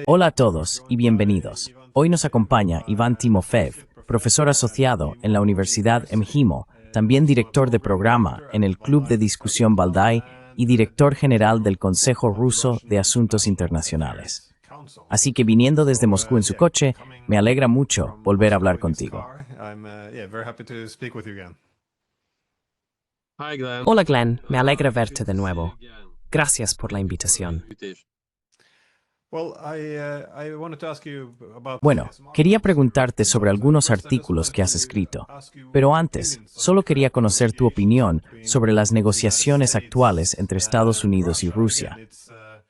Hola a todos y bienvenidos. Hoy nos acompaña Iván Timofeev, profesor asociado en la Universidad MGIMO, también director de programa en el Club de Discusión Valdai y director general del Consejo Ruso de Asuntos Internacionales. Así que viniendo desde Moscú en su coche, me alegra mucho volver a hablar contigo. Hola Glenn, me alegra verte de nuevo. Gracias por la invitación. Bueno, quería preguntarte sobre algunos artículos que has escrito, pero antes, solo quería conocer tu opinión sobre las negociaciones actuales entre Estados Unidos y Rusia.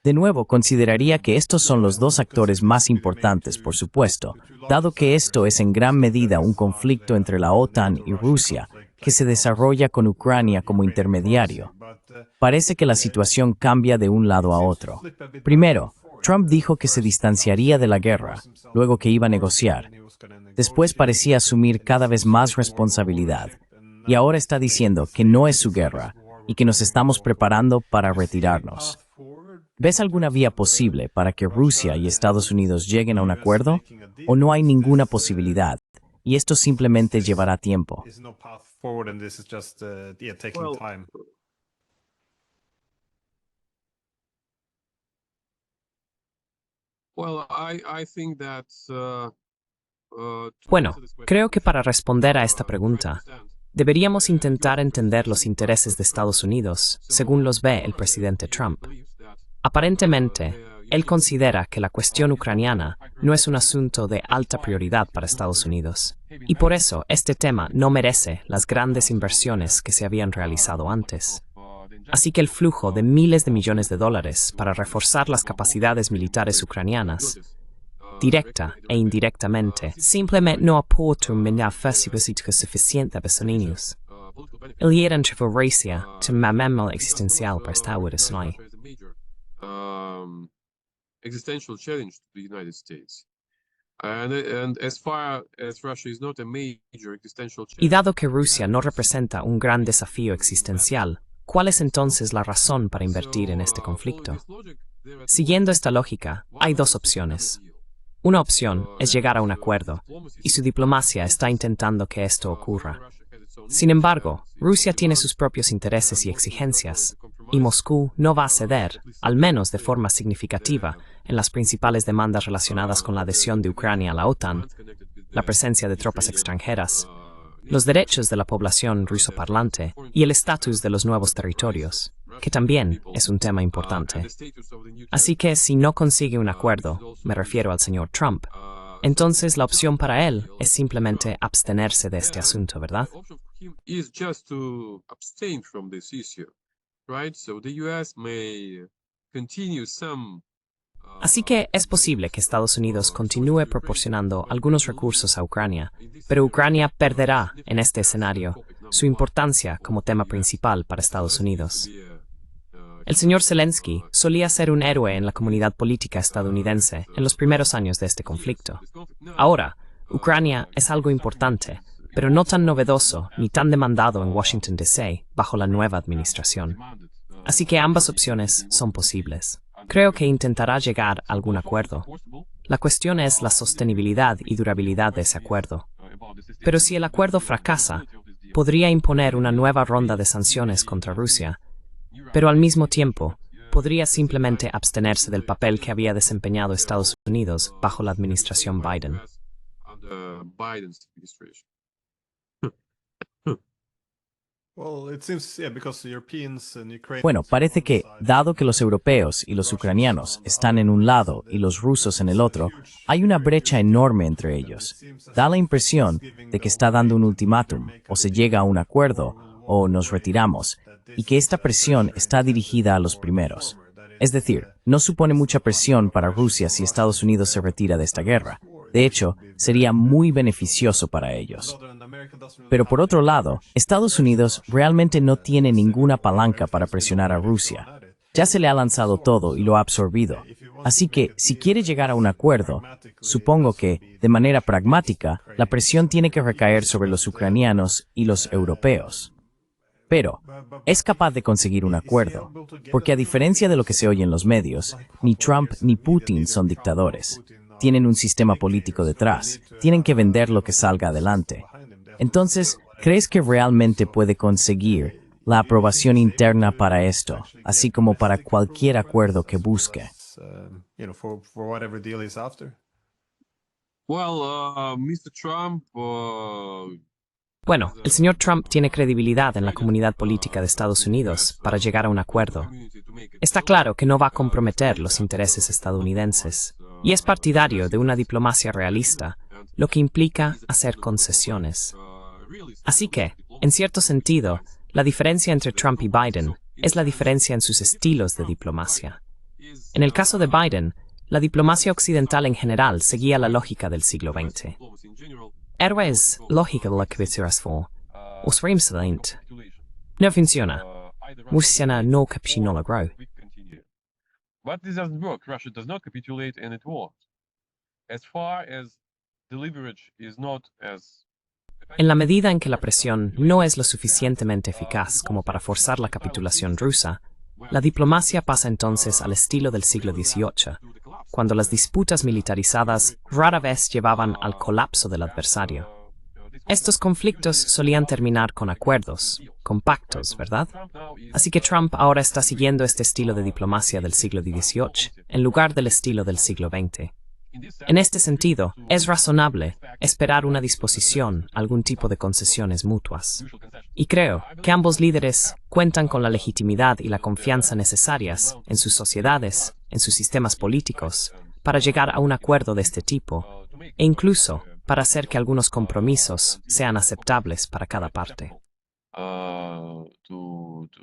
De nuevo, consideraría que estos son los dos actores más importantes, por supuesto, dado que esto es en gran medida un conflicto entre la OTAN y Rusia, que se desarrolla con Ucrania como intermediario. Parece que la situación cambia de un lado a otro. Primero, Trump dijo que se distanciaría de la guerra, luego que iba a negociar. Después parecía asumir cada vez más responsabilidad, y ahora está diciendo que no es su guerra y que nos estamos preparando para retirarnos. ¿Ves alguna vía posible para que Rusia y Estados Unidos lleguen a un acuerdo? ¿O no hay ninguna posibilidad, y esto simplemente llevará tiempo? Bueno, creo que para responder a esta pregunta, deberíamos intentar entender los intereses de Estados Unidos, según los ve el presidente Trump. Aparentemente, él considera que la cuestión ucraniana no es un asunto de alta prioridad para Estados Unidos, y por eso este tema no merece las grandes inversiones que se habían realizado antes. Así que el flujo de miles de millones de dólares para reforzar las capacidades militares ucranianas, directa e indirectamente, simplemente no aporta un beneficio suficiente a Estados Unidos. El hieran Rusia temamel existencial para Estados Unidos. Existential challenge to the United States. And as far as Russia is not a major existential challenge. Y dado que Rusia no representa un gran desafío existencial, ¿cuál es entonces la razón para invertir en este conflicto? Siguiendo esta lógica, hay dos opciones. Una opción es llegar a un acuerdo, y su diplomacia está intentando que esto ocurra. Sin embargo, Rusia tiene sus propios intereses y exigencias, y Moscú no va a ceder, al menos de forma significativa, en las principales demandas relacionadas con la adhesión de Ucrania a la OTAN, la presencia de tropas extranjeras, los derechos de la población rusoparlante y el estatus de los nuevos territorios, que también es un tema importante. Así que si no consigue un acuerdo, me refiero al señor Trump, entonces la opción para él es simplemente abstenerse de este asunto, ¿verdad? Así que es posible que Estados Unidos continúe proporcionando algunos recursos a Ucrania, pero Ucrania perderá, en este escenario, su importancia como tema principal para Estados Unidos. El señor Zelensky solía ser un héroe en la comunidad política estadounidense en los primeros años de este conflicto. Ahora, Ucrania es algo importante, pero no tan novedoso ni tan demandado en Washington, D.C. bajo la nueva administración. Así que ambas opciones son posibles. Creo que intentará llegar a algún acuerdo. La cuestión es la sostenibilidad y durabilidad de ese acuerdo. Pero si el acuerdo fracasa, podría imponer una nueva ronda de sanciones contra Rusia, pero al mismo tiempo, podría simplemente abstenerse del papel que había desempeñado Estados Unidos bajo la administración Biden. Bueno, parece que, dado que los europeos y los ucranianos están en un lado y los rusos en el otro, hay una brecha enorme entre ellos. Da la impresión de que está dando un ultimátum, o se llega a un acuerdo, o nos retiramos, y que esta presión está dirigida a los primeros. Es decir, no supone mucha presión para Rusia si Estados Unidos se retira de esta guerra. De hecho, sería muy beneficioso para ellos. Pero por otro lado, Estados Unidos realmente no tiene ninguna palanca para presionar a Rusia. Ya se le ha lanzado todo y lo ha absorbido. Así que, si quiere llegar a un acuerdo, supongo que, de manera pragmática, la presión tiene que recaer sobre los ucranianos y los europeos. Pero es capaz de conseguir un acuerdo, porque a diferencia de lo que se oye en los medios, ni Trump ni Putin son dictadores. Tienen un sistema político detrás, tienen que vender lo que salga adelante. Entonces, ¿crees que realmente puede conseguir la aprobación interna para esto, así como para cualquier acuerdo que busque? Well, Mr. Trump, Bueno, el señor Trump tiene credibilidad en la comunidad política de Estados Unidos para llegar a un acuerdo. Está claro que no va a comprometer los intereses estadounidenses y es partidario de una diplomacia realista, lo que implica hacer concesiones. Así que, en cierto sentido, la diferencia entre Trump y Biden es la diferencia en sus estilos de diplomacia. En el caso de Biden, la diplomacia occidental en general seguía la lógica del siglo XX. Es lógica de la capitulación, o excelente. No funciona. Rusia no capituló la logró. But this doesn't work. Russia does not capitulate and it won't. As far as the leverage is not as En la medida en que la presión no es lo suficientemente eficaz como para forzar la capitulación rusa, la diplomacia pasa entonces al estilo del siglo XVIII, cuando las disputas militarizadas rara vez llevaban al colapso del adversario. Estos conflictos solían terminar con acuerdos, con pactos, ¿verdad? Así que Trump ahora está siguiendo este estilo de diplomacia del siglo XVIII, en lugar del estilo del siglo XX. En este sentido, es razonable esperar una disposición a algún tipo de concesiones mutuas. Y creo que ambos líderes cuentan con la legitimidad y la confianza necesarias en sus sociedades, en sus sistemas políticos, para llegar a un acuerdo de este tipo, e incluso para hacer que algunos compromisos sean aceptables para cada parte.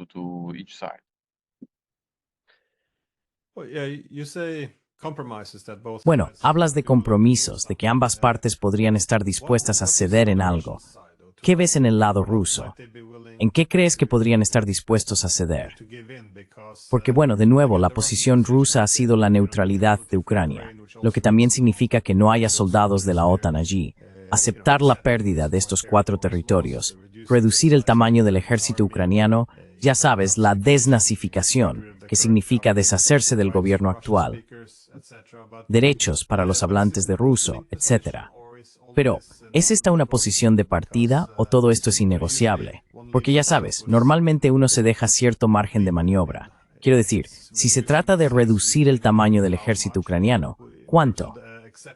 to each side. Bueno, hablas de compromisos, de que ambas partes podrían estar dispuestas a ceder en algo. ¿Qué ves en el lado ruso? ¿En qué crees que podrían estar dispuestos a ceder? Porque bueno, de nuevo, la posición rusa ha sido la neutralidad de Ucrania, lo que también significa que no haya soldados de la OTAN allí, aceptar la pérdida de estos 4 territorios, reducir el tamaño del ejército ucraniano, ya sabes, la desnazificación, que significa deshacerse del gobierno actual, derechos para los hablantes de ruso, etc. Pero, ¿es esta una posición de partida o todo esto es innegociable? Porque ya sabes, normalmente uno se deja cierto margen de maniobra. Quiero decir, si se trata de reducir el tamaño del ejército ucraniano, ¿cuánto?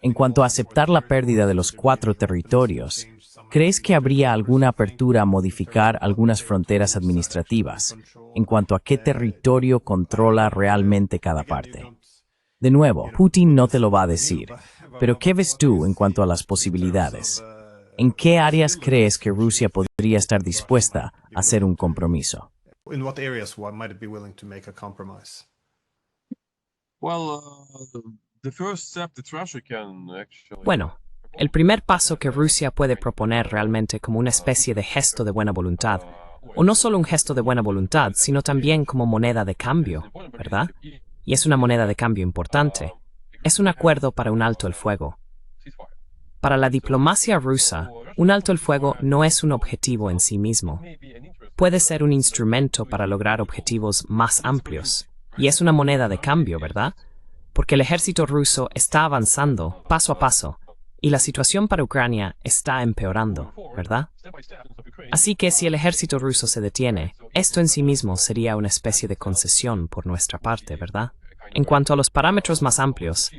En cuanto a aceptar la pérdida de los 4 territorios, ¿crees que habría alguna apertura a modificar algunas fronteras administrativas en cuanto a qué territorio controla realmente cada parte? De nuevo, Putin no te lo va a decir, pero ¿qué ves tú en cuanto a las posibilidades? ¿En qué áreas crees que Rusia podría estar dispuesta a hacer un compromiso? Well, the first step that Russia can actually Bueno, el primer paso que Rusia puede proponer realmente como una especie de gesto de buena voluntad, o no solo un gesto de buena voluntad, sino también como moneda de cambio, ¿verdad? Y es una moneda de cambio importante. Es un acuerdo para un alto el fuego. Para la diplomacia rusa, un alto el fuego no es un objetivo en sí mismo. Puede ser un instrumento para lograr objetivos más amplios. Y es una moneda de cambio, ¿verdad? Porque el ejército ruso está avanzando paso a paso, y la situación para Ucrania está empeorando, ¿verdad? Así que si el ejército ruso se detiene, esto en sí mismo sería una especie de concesión por nuestra parte, ¿verdad? En cuanto a los parámetros más amplios,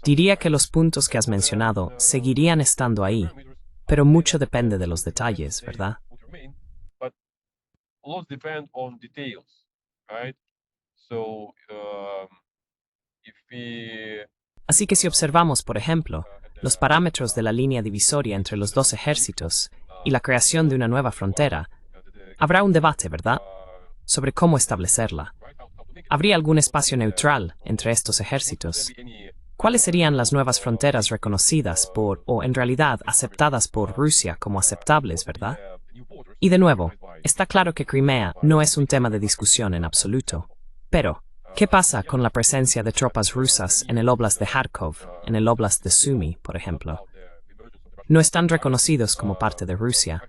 diría que los puntos que has mencionado seguirían estando ahí, pero mucho depende de los detalles, ¿verdad? But a lot depend on details, right? So, if we Así que si observamos, por ejemplo, los parámetros de la línea divisoria entre los 2 ejércitos y la creación de una nueva frontera, habrá un debate, ¿verdad?, sobre cómo establecerla. ¿Habría algún espacio neutral entre estos ejércitos? ¿Cuáles serían las nuevas fronteras reconocidas por, o en realidad aceptadas por Rusia como aceptables, verdad? Y de nuevo, está claro que Crimea no es un tema de discusión en absoluto. Pero, ¿qué pasa con la presencia de tropas rusas en el Oblast de Kharkov, en el Oblast de Sumy, por ejemplo? No están reconocidos como parte de Rusia,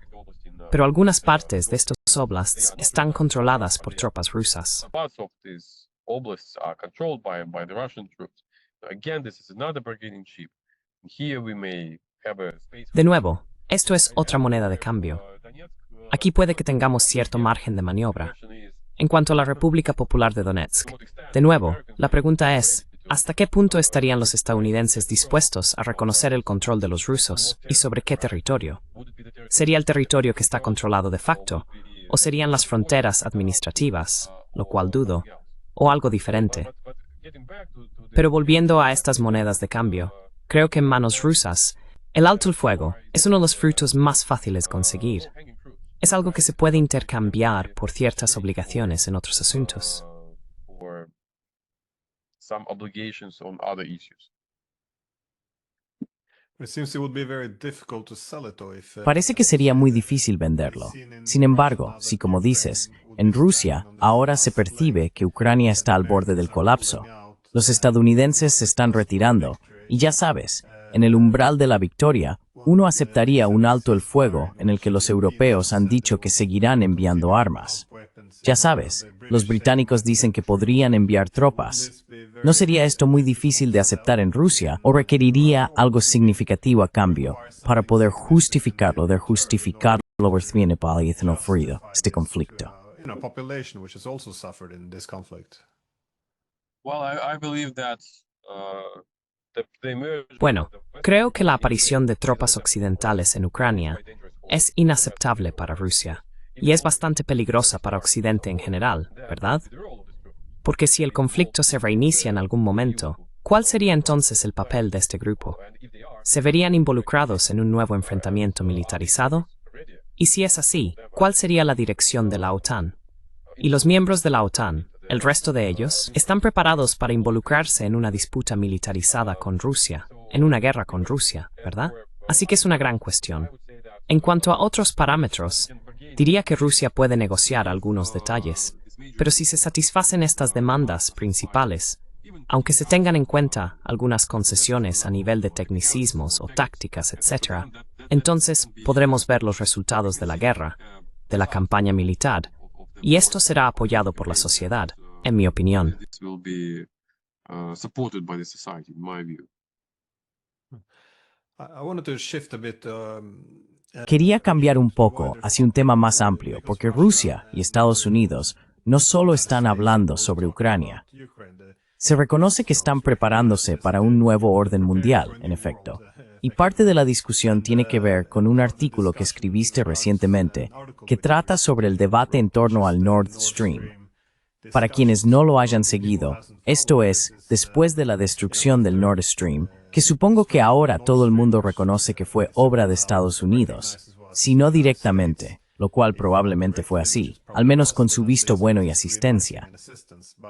pero algunas partes de estos oblasts están controladas por tropas rusas. Parts of these oblasts are controlled by the Russian troops. Again, this is another bargaining chip. Here we may have a space. De nuevo, esto es otra moneda de cambio. Aquí puede que tengamos cierto margen de maniobra. En cuanto a la República Popular de Donetsk, de nuevo, la pregunta es, ¿hasta qué punto estarían los estadounidenses dispuestos a reconocer el control de los rusos y sobre qué territorio? ¿Sería el territorio que está controlado de facto? ¿O serían las fronteras administrativas, lo cual dudo, o algo diferente? Pero volviendo a estas monedas de cambio, creo que en manos rusas, el alto el fuego es uno de los frutos más fáciles de conseguir. Es algo que se puede intercambiar por ciertas obligaciones en otros asuntos. For some obligations on other issues. Parece que sería muy difícil venderlo. Sin embargo, si como dices, en Rusia ahora se percibe que Ucrania está al borde del colapso, los estadounidenses se están retirando, y ya sabes, en el umbral de la victoria, uno aceptaría un alto el fuego en el que los europeos han dicho que seguirán enviando armas. Ya sabes, los británicos dicen que podrían enviar tropas. ¿No sería esto muy difícil de aceptar en Rusia o requeriría algo significativo a cambio para poder justificarlo este conflicto? Well, I believe that Bueno, creo que la aparición de tropas occidentales en Ucrania es inaceptable para Rusia y es bastante peligrosa para Occidente en general, ¿verdad? Porque si el conflicto se reinicia en algún momento, ¿cuál sería entonces el papel de este grupo? ¿Se verían involucrados en un nuevo enfrentamiento militarizado? Y si es así, ¿cuál sería la dirección de la OTAN? Y los miembros de la OTAN, el resto de ellos, están preparados para involucrarse en una disputa militarizada con Rusia, en una guerra con Rusia, ¿verdad? Así que es una gran cuestión. En cuanto a otros parámetros, diría que Rusia puede negociar algunos detalles, pero si se satisfacen estas demandas principales, aunque se tengan en cuenta algunas concesiones a nivel de tecnicismos o tácticas, etc., entonces podremos ver los resultados de la guerra, de la campaña militar, y esto será apoyado por la sociedad, en mi opinión. this will be supported by the society, in my view. Quería cambiar un poco hacia un tema más amplio, porque Rusia y Estados Unidos no solo están hablando sobre Ucrania. Se reconoce que están preparándose para un nuevo orden mundial, en efecto. Y parte de la discusión tiene que ver con un artículo que escribiste recientemente que trata sobre el debate en torno al Nord Stream. Para quienes no lo hayan seguido, esto es, después de la destrucción del Nord Stream, que supongo que ahora todo el mundo reconoce que fue obra de Estados Unidos, si no directamente, lo cual probablemente fue así, al menos con su visto bueno y asistencia.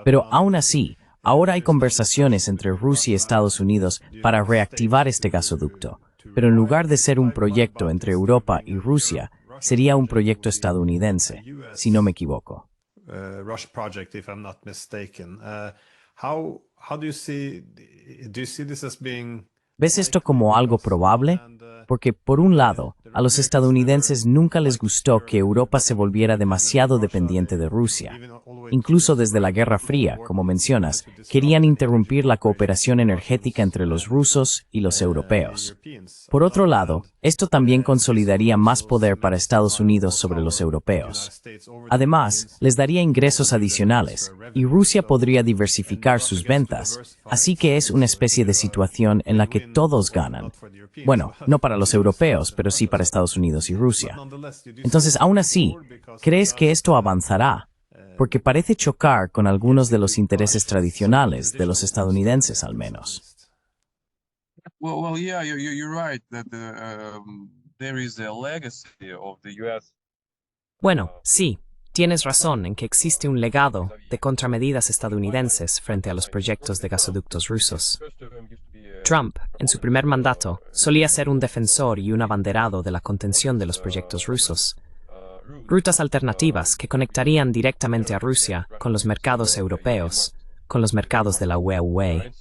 Pero aún así, ahora hay conversaciones entre Rusia y Estados Unidos para reactivar este gasoducto, pero en lugar de ser un proyecto entre Europa y Rusia, sería un proyecto estadounidense, si no me equivoco. Rush project, if I'm not mistaken. How do you see this as being? ¿Ves esto como algo probable? Porque, por un lado, a los estadounidenses nunca les gustó que Europa se volviera demasiado dependiente de Rusia. Incluso desde la Guerra Fría, como mencionas, querían interrumpir la cooperación energética entre los rusos y los europeos. Por otro lado, esto también consolidaría más poder para Estados Unidos sobre los europeos. Además, les daría ingresos adicionales, y Rusia podría diversificar sus ventas, así que es una especie de situación en la que todos ganan. Bueno, no para los europeos, pero sí para Estados Unidos y Rusia. Entonces, aún así, ¿crees que esto avanzará? Porque parece chocar con algunos de los intereses tradicionales de los estadounidenses, al menos. Well, yeah, you're right that there is a legacy of the U.S. Bueno, sí, tienes razón en que existe un legado de contramedidas estadounidenses frente a los proyectos de gasoductos rusos. Trump, en su primer mandato, solía ser un defensor y un abanderado de la contención de los proyectos rusos. Rutas alternativas que conectarían directamente a Rusia con los mercados europeos, con los mercados de la UE.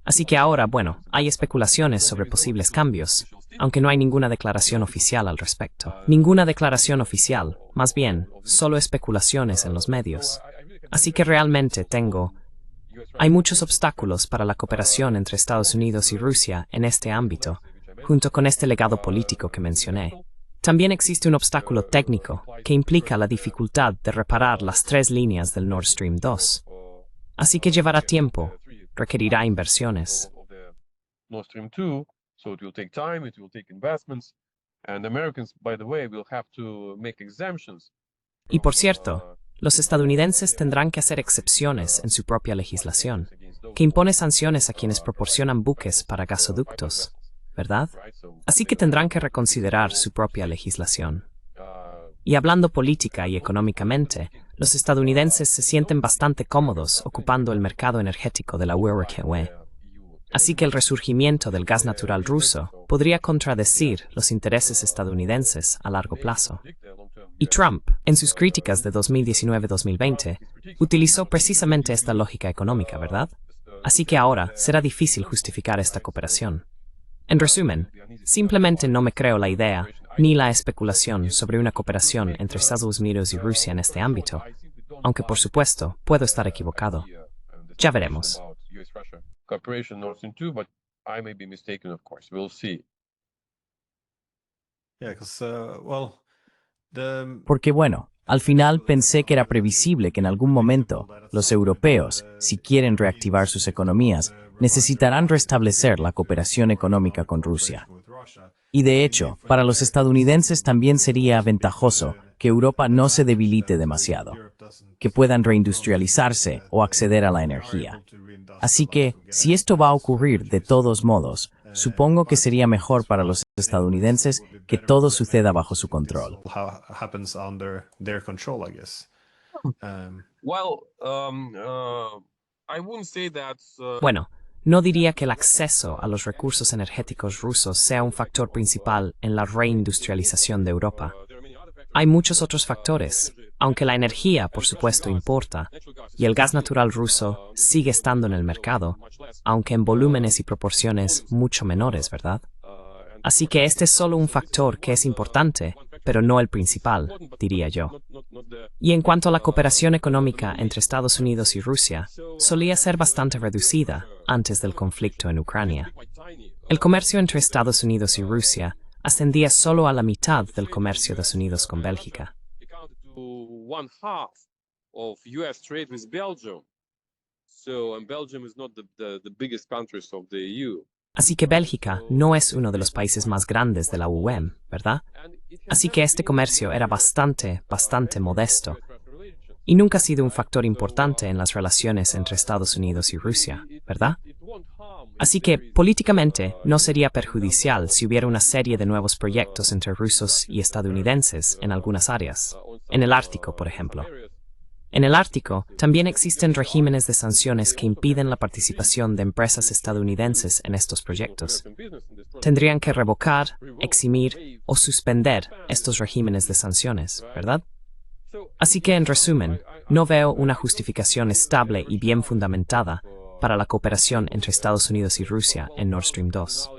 Así que ahora, bueno, hay especulaciones sobre posibles cambios, aunque no hay ninguna declaración oficial al respecto. Ninguna declaración oficial, más bien, solo especulaciones en los medios. Así que realmente hay muchos obstáculos para la cooperación entre Estados Unidos y Rusia en este ámbito, junto con este legado político que mencioné. También existe un obstáculo técnico que implica la dificultad de reparar las 3 líneas del Nord Stream 2. Así que llevará tiempo, requerirá inversiones. Nord Stream 2, so it will take time, it will take investments, and Americans, by the way, will have to make exemptions. Y por cierto, los estadounidenses tendrán que hacer excepciones en su propia legislación, que impone sanciones a quienes proporcionan buques para gasoductos, ¿verdad? Así que tendrán que reconsiderar su propia legislación. Y hablando política y económicamente, los estadounidenses se sienten bastante cómodos ocupando el mercado energético de la UE. Así que el resurgimiento del gas natural ruso podría contradecir los intereses estadounidenses a largo plazo. Y Trump, en sus críticas de 2019-2020, utilizó precisamente esta lógica económica, ¿verdad? Así que ahora será difícil justificar esta cooperación. En resumen, simplemente no me creo la idea ni la especulación sobre una cooperación entre Estados Unidos y Rusia en este ámbito, aunque por supuesto puedo estar equivocado. Ya veremos. Cooperation Nord Stream 2, but I may be mistaken, of course. We'll see. Yeah, because well, the Porque bueno, al final pensé que era previsible que en algún momento los europeos, si quieren reactivar sus economías, necesitarán restablecer la cooperación económica con Rusia. Y de hecho, para los estadounidenses también sería ventajoso que Europa no se debilite demasiado, que puedan reindustrializarse o acceder a la energía. Así que, si esto va a ocurrir de todos modos, supongo que sería mejor para los estadounidenses que todo suceda bajo su control. happens under their control, I guess. Well, I wouldn't say that. Bueno, no diría que el acceso a los recursos energéticos rusos sea un factor principal en la reindustrialización de Europa. Hay muchos otros factores, aunque la energía, por supuesto, importa, y el gas natural ruso sigue estando en el mercado, aunque en volúmenes y proporciones mucho menores, ¿verdad? Así que este es solo un factor que es importante, pero no el principal, diría yo. Y en cuanto a la cooperación económica entre Estados Unidos y Rusia, solía ser bastante reducida antes del conflicto en Ucrania. El comercio entre Estados Unidos y Rusia ascendía solo a la mitad del comercio de Estados Unidos con Bélgica. One half of U.S. trade with Belgium. So, and Belgium is not the biggest countries of the EU. Así que Bélgica no es uno de los países más grandes de la UE, ¿verdad? Así que este comercio era bastante modesto y nunca ha sido un factor importante en las relaciones entre Estados Unidos y Rusia, ¿verdad? Así que, políticamente, no sería perjudicial si hubiera una serie de nuevos proyectos entre rusos y estadounidenses en algunas áreas, en el Ártico, por ejemplo. En el Ártico, también existen regímenes de sanciones que impiden la participación de empresas estadounidenses en estos proyectos. Tendrían que revocar, eximir o suspender estos regímenes de sanciones, ¿verdad? Así que, en resumen, no veo una justificación estable y bien fundamentada para la cooperación entre Estados Unidos y Rusia en Nord Stream 2.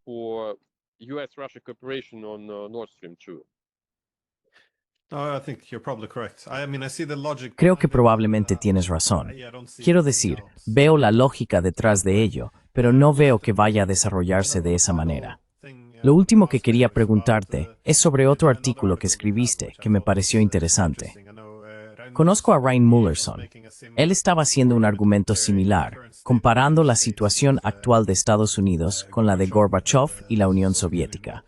For U.S.-Russia cooperation on Nord Stream 2. No, I think you're probably correct. I mean, I see the logic. Creo que probablemente tienes razón. Quiero decir, veo la lógica detrás de ello, pero no veo que vaya a desarrollarse de esa manera. Lo último que quería preguntarte es sobre otro artículo que escribiste que me pareció interesante. Conozco a Rein Mullerson. Él estaba haciendo un argumento similar, comparando la situación actual de Estados Unidos con la de Gorbachev y la Unión Soviética.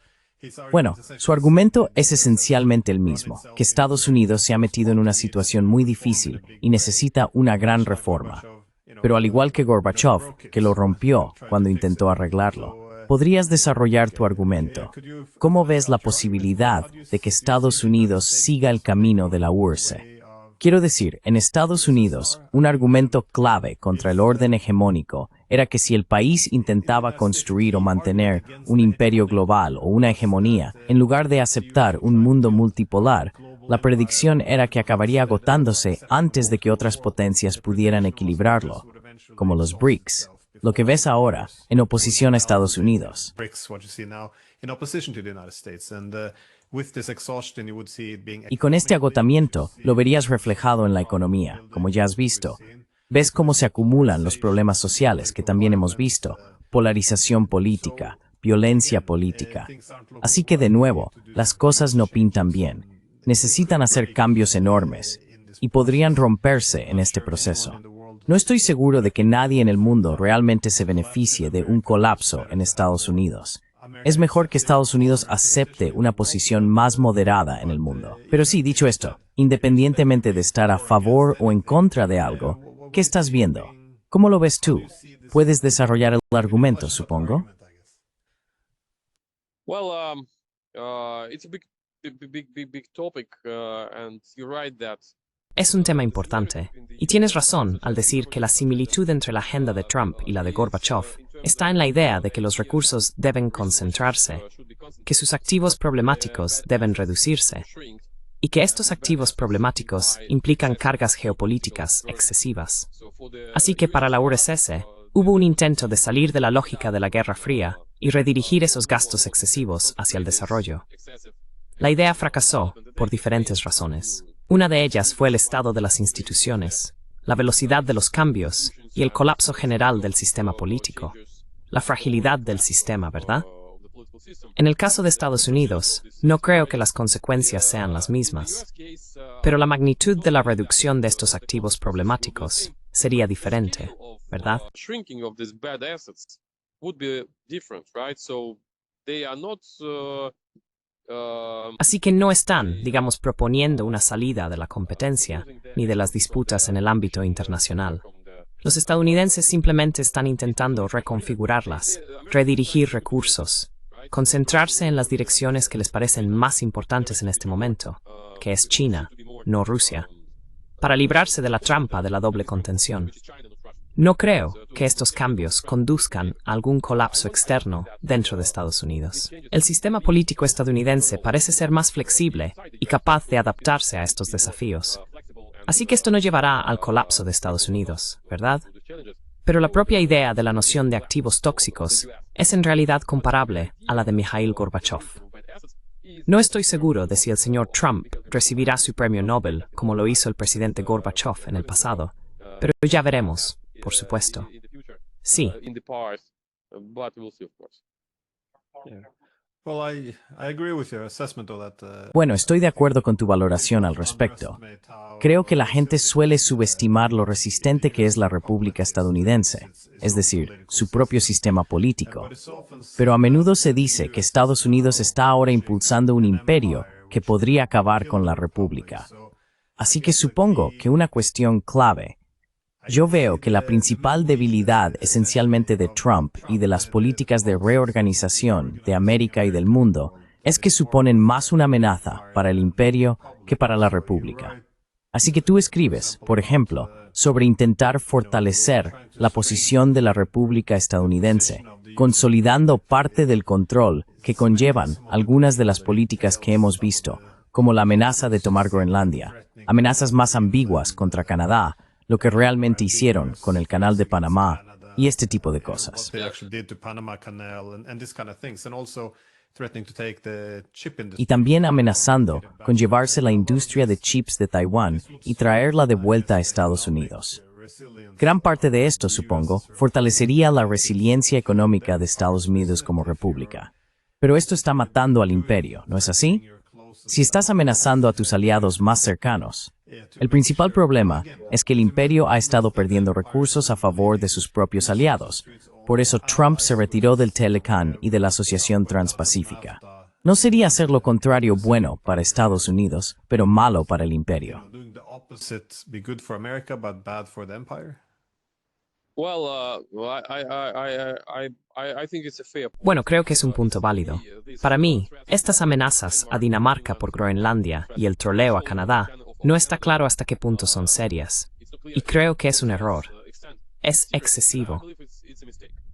Bueno, su argumento es esencialmente el mismo, que Estados Unidos se ha metido en una situación muy difícil y necesita una gran reforma. Pero al igual que Gorbachev, que lo rompió cuando intentó arreglarlo, podrías desarrollar tu argumento. ¿Cómo ves la posibilidad de que Estados Unidos siga el camino de la URSS? Quiero decir, en Estados Unidos, un argumento clave contra el orden hegemónico era que si el país intentaba construir o mantener un imperio global o una hegemonía, en lugar de aceptar un mundo multipolar, la predicción era que acabaría agotándose antes de que otras potencias pudieran equilibrarlo. como los BRICS, lo que ves ahora en oposición a Estados Unidos. Y con este agotamiento lo verías reflejado en la economía, como ya has visto. Ves cómo se acumulan los problemas sociales que también hemos visto, polarización política, violencia política. Así que de nuevo, las cosas no pintan bien. Necesitan hacer cambios enormes y podrían romperse en este proceso. No estoy seguro de que nadie en el mundo realmente se beneficie de un colapso en Estados Unidos. Es mejor que Estados Unidos acepte una posición más moderada en el mundo. Pero sí, dicho esto, independientemente de estar a favor o en contra de algo, ¿qué estás viendo? ¿Cómo lo ves tú? Puedes desarrollar el argumento, supongo. Well, it's a big topic, and you're right that Es un tema importante, y tienes razón al decir que la similitud entre la agenda de Trump y la de Gorbachev está en la idea de que los recursos deben concentrarse, que sus activos problemáticos deben reducirse, y que estos activos problemáticos implican cargas geopolíticas excesivas. Así que para la URSS hubo un intento de salir de la lógica de la Guerra Fría y redirigir esos gastos excesivos hacia el desarrollo. La idea fracasó por diferentes razones. Una de ellas fue el estado de las instituciones, la velocidad de los cambios y el colapso general del sistema político. La fragilidad del sistema, ¿verdad? En el caso de Estados Unidos, no creo que las consecuencias sean las mismas, pero la magnitud de la reducción de estos activos problemáticos sería diferente, ¿verdad? shrinking of these bad assets would be different, right? So they are not Así que no están, digamos, proponiendo una salida de la competencia ni de las disputas en el ámbito internacional. Los estadounidenses simplemente están intentando reconfigurarlas, redirigir recursos, concentrarse en las direcciones que les parecen más importantes en este momento, que es China, no Rusia, para librarse de la trampa de la doble contención. No creo que estos cambios conduzcan a algún colapso externo dentro de Estados Unidos. El sistema político estadounidense parece ser más flexible y capaz de adaptarse a estos desafíos. Así que esto no llevará al colapso de Estados Unidos, ¿verdad? Pero la propia idea de la noción de activos tóxicos es en realidad comparable a la de Mikhail Gorbachev. No estoy seguro de si el señor Trump recibirá su premio Nobel como lo hizo el presidente Gorbachev en el pasado, pero ya veremos. Por supuesto. Sí. Bueno, estoy de acuerdo con tu valoración al respecto. Creo que la gente suele subestimar lo resistente que es la República estadounidense, es decir, su propio sistema político. Pero a menudo se dice que Estados Unidos está ahora impulsando un imperio que podría acabar con la República. Así que supongo que una cuestión clave. Yo veo que la principal debilidad esencialmente de Trump y de las políticas de reorganización de América y del mundo es que suponen más una amenaza para el imperio que para la república. Así que tú escribes, por ejemplo, sobre intentar fortalecer la posición de la república estadounidense, consolidando parte del control que conllevan algunas de las políticas que hemos visto, como la amenaza de tomar Groenlandia, amenazas más ambiguas contra Canadá, lo que realmente hicieron con el Canal de Panamá y este tipo de cosas. Y también amenazando con llevarse la industria de chips de Taiwán y traerla de vuelta a Estados Unidos. Gran parte de esto, supongo, fortalecería la resiliencia económica de Estados Unidos como república. Pero esto está matando al imperio, ¿no es así? Si estás amenazando a tus aliados más cercanos, el principal problema es que el imperio ha estado perdiendo recursos a favor de sus propios aliados. Por eso Trump se retiró del Telecan y de la Asociación Transpacífica. ¿No sería hacer lo contrario bueno para Estados Unidos, pero malo para el imperio? Bueno, creo que es un punto válido. Para mí, estas amenazas a Dinamarca por Groenlandia y el troleo a Canadá no está claro hasta qué punto son serias. Y creo que es un error. Es excesivo.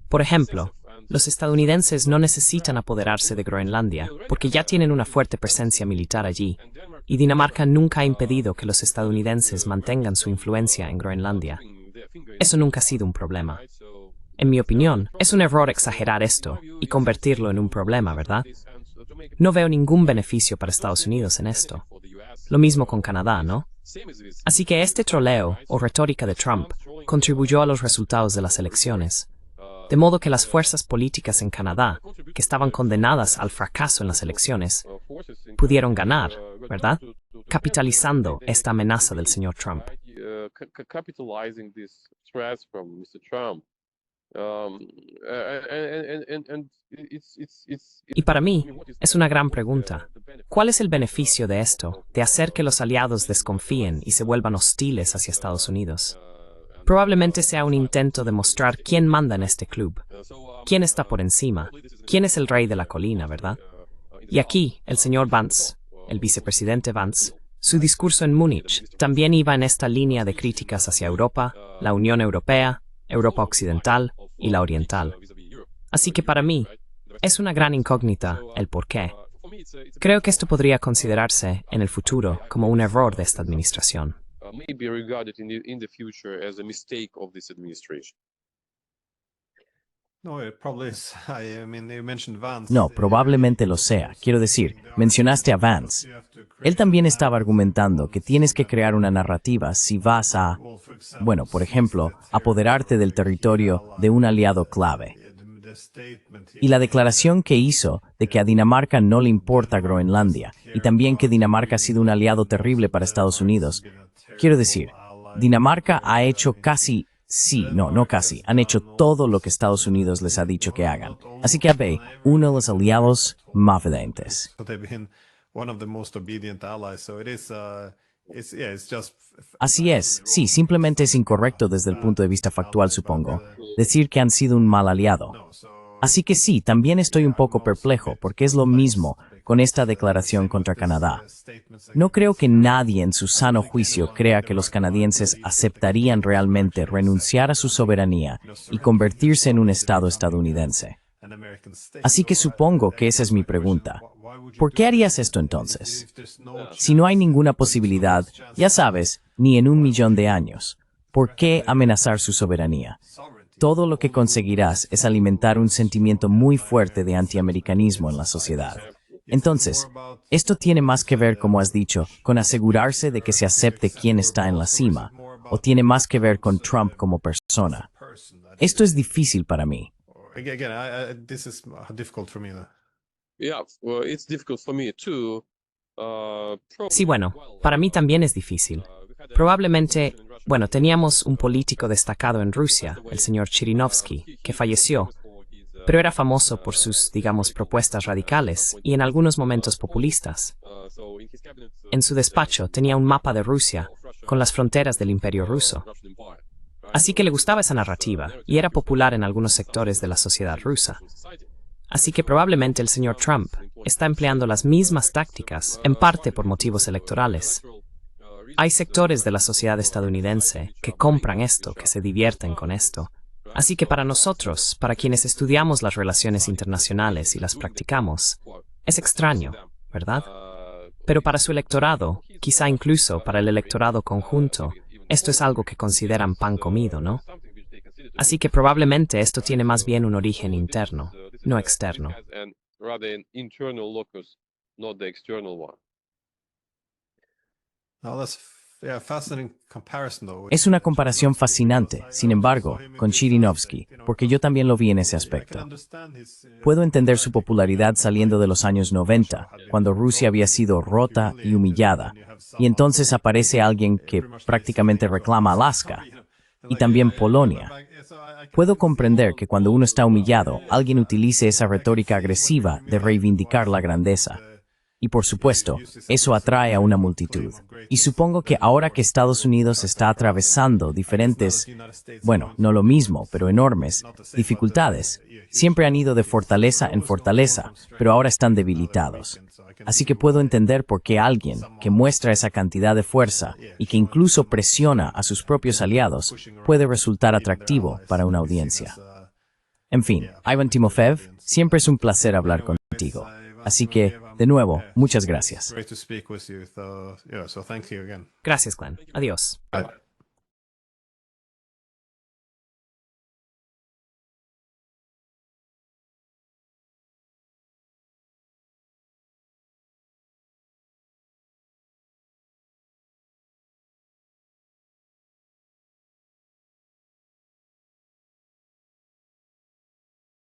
Por ejemplo, los estadounidenses no necesitan apoderarse de Groenlandia porque ya tienen una fuerte presencia militar allí, y Dinamarca nunca ha impedido que los estadounidenses mantengan su influencia en Groenlandia. Eso nunca ha sido un problema. En mi opinión, es un error exagerar esto y convertirlo en un problema, ¿verdad? No veo ningún beneficio para Estados Unidos en esto. Lo mismo con Canadá, ¿no? Así que este troleo o retórica de Trump contribuyó a los resultados de las elecciones. De modo que las fuerzas políticas en Canadá, que estaban condenadas al fracaso en las elecciones, pudieron ganar, ¿verdad? Capitalizando esta amenaza del señor Trump. Capitalizing this threat from Mr. Trump. Y para mí, es una gran pregunta. ¿Cuál es el beneficio de esto, de hacer que los aliados desconfíen y se vuelvan hostiles hacia Estados Unidos? Probablemente sea un intento de mostrar quién manda en este club, quién está por encima, quién es el rey de la colina, ¿verdad? Y aquí, el señor Vance, el vicepresidente Vance, su discurso en Múnich también iba en esta línea de críticas hacia Europa, la Unión Europea, Europa Occidental y la Oriental. Así que para mí, es una gran incógnita el por qué. Creo que esto podría considerarse en el futuro como un error de esta administración. May be regarded in the future as a mistake of this administration. No, it probably is. I mean, you mentioned Vance. No, probablemente lo sea. Quiero decir, mencionaste a Vance. Él también estaba argumentando que tienes que crear una narrativa si vas a, bueno, por ejemplo, apoderarte del territorio de un aliado clave. Y la declaración que hizo de que a Dinamarca no le importa Groenlandia, y también que Dinamarca ha sido un aliado terrible para Estados Unidos. Quiero decir, Dinamarca ha hecho casi, no casi, han hecho todo lo que Estados Unidos les ha dicho que hagan. Así que ve, uno de los aliados más evidentes. Así es, sí, simplemente es incorrecto desde el punto de vista factual, supongo, decir que han sido un mal aliado. Así que sí, también estoy un poco perplejo, porque es lo mismo con esta declaración contra Canadá. No creo que nadie en su sano juicio crea que los canadienses aceptarían realmente renunciar a su soberanía y convertirse en un estado estadounidense. Así que supongo que esa es mi pregunta. ¿Por qué harías esto entonces? Si no hay ninguna posibilidad, ya sabes, ni en 1.000.000 de años, ¿por qué amenazar su soberanía? Todo lo que conseguirás es alimentar un sentimiento muy fuerte de antiamericanismo en la sociedad. Entonces, esto tiene más que ver, como has dicho, con asegurarse de que se acepte quién está en la cima, o tiene más que ver con Trump como persona. Esto es difícil para mí. This is difficult for me. Yeah, well, it's difficult for me too. Sí, bueno, para mí también es difícil. Probablemente, bueno, teníamos un político destacado en Rusia, el señor Chirinovsky, que falleció, pero era famoso por sus, digamos, propuestas radicales y en algunos momentos populistas. En su despacho tenía un mapa de Rusia con las fronteras del Imperio Ruso. Así que le gustaba esa narrativa y era popular en algunos sectores de la sociedad rusa. Así que probablemente el señor Trump está empleando las mismas tácticas, en parte por motivos electorales. Hay sectores de la sociedad estadounidense que compran esto, que se divierten con esto. Así que para nosotros, para quienes estudiamos las relaciones internacionales y las practicamos, es extraño, ¿verdad? Pero para su electorado, quizá incluso para el electorado conjunto, esto es algo que consideran pan comido, ¿no? Así que probablemente esto tiene más bien un origen interno, no externo. Es una comparación fascinante, sin embargo, con Chirinovsky, porque yo también lo vi en ese aspecto. Puedo entender su popularidad saliendo de los años 90, cuando Rusia había sido rota y humillada, y entonces aparece alguien que prácticamente reclama Alaska, y también Polonia. Puedo comprender que cuando uno está humillado, alguien utilice esa retórica agresiva de reivindicar la grandeza. Y por supuesto, eso atrae a una multitud. Y supongo que ahora que Estados Unidos está atravesando diferentes, bueno, no lo mismo, pero enormes, dificultades, siempre han ido de fortaleza en fortaleza, pero ahora están debilitados. Así que puedo entender por qué alguien que muestra esa cantidad de fuerza y que incluso presiona a sus propios aliados puede resultar atractivo para una audiencia. En fin, Ivan Timofeev, siempre es un placer hablar contigo. Así que, de nuevo, muchas gracias. Gracias, Glenn. Adiós. Bye.